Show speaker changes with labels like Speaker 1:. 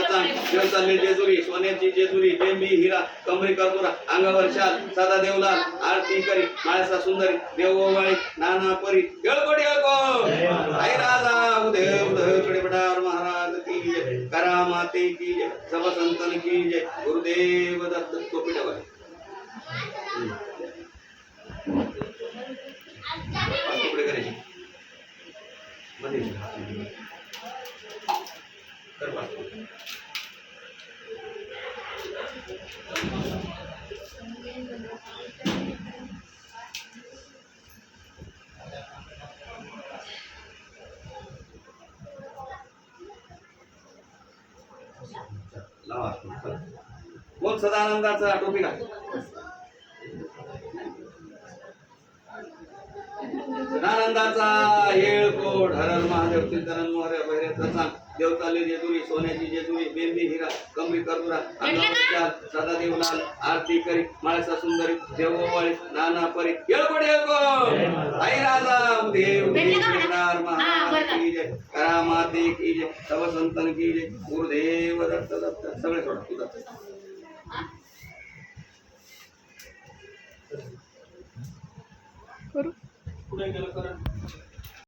Speaker 1: माळ्याचा चांग देव चालले जेजुरी सोन्याची जेजुरी बेंबी हिरा कमरी कर्पूरा अंगावर शाल सदा देवलाल आरती करी माळ्याचा सुंदरी देव ओवाळी नाना परी येळकोट येळकोट आई राजा उदय उदय कडे पठार महाराज की जय करामाते की जय सब संतन की जय गुरुदेव दत्त टोपीटावर तुकडे करायचे मध्ये कर पाच लावा बोल सदानंदाचा टोपी घाल सदानंदाचा येळकोट हर हर महादेव चिंतन मोहरे भैरेचा सांग देव चालले जेजुरी सोन्याची जेजुरी बेंबी हिरा कमरी कर्पूरा अंगावर सदा देवलाल आरती करी माळसा सुंदरी देव ओवाळी नाना परी येळकोट येळकोट आई राजा देव देवदार महाराज की जय करामाते की जय सब संतन की जय गुरुदेव दत्त दत्त सगळे सोडा तुझा करू पुढे गेलं करा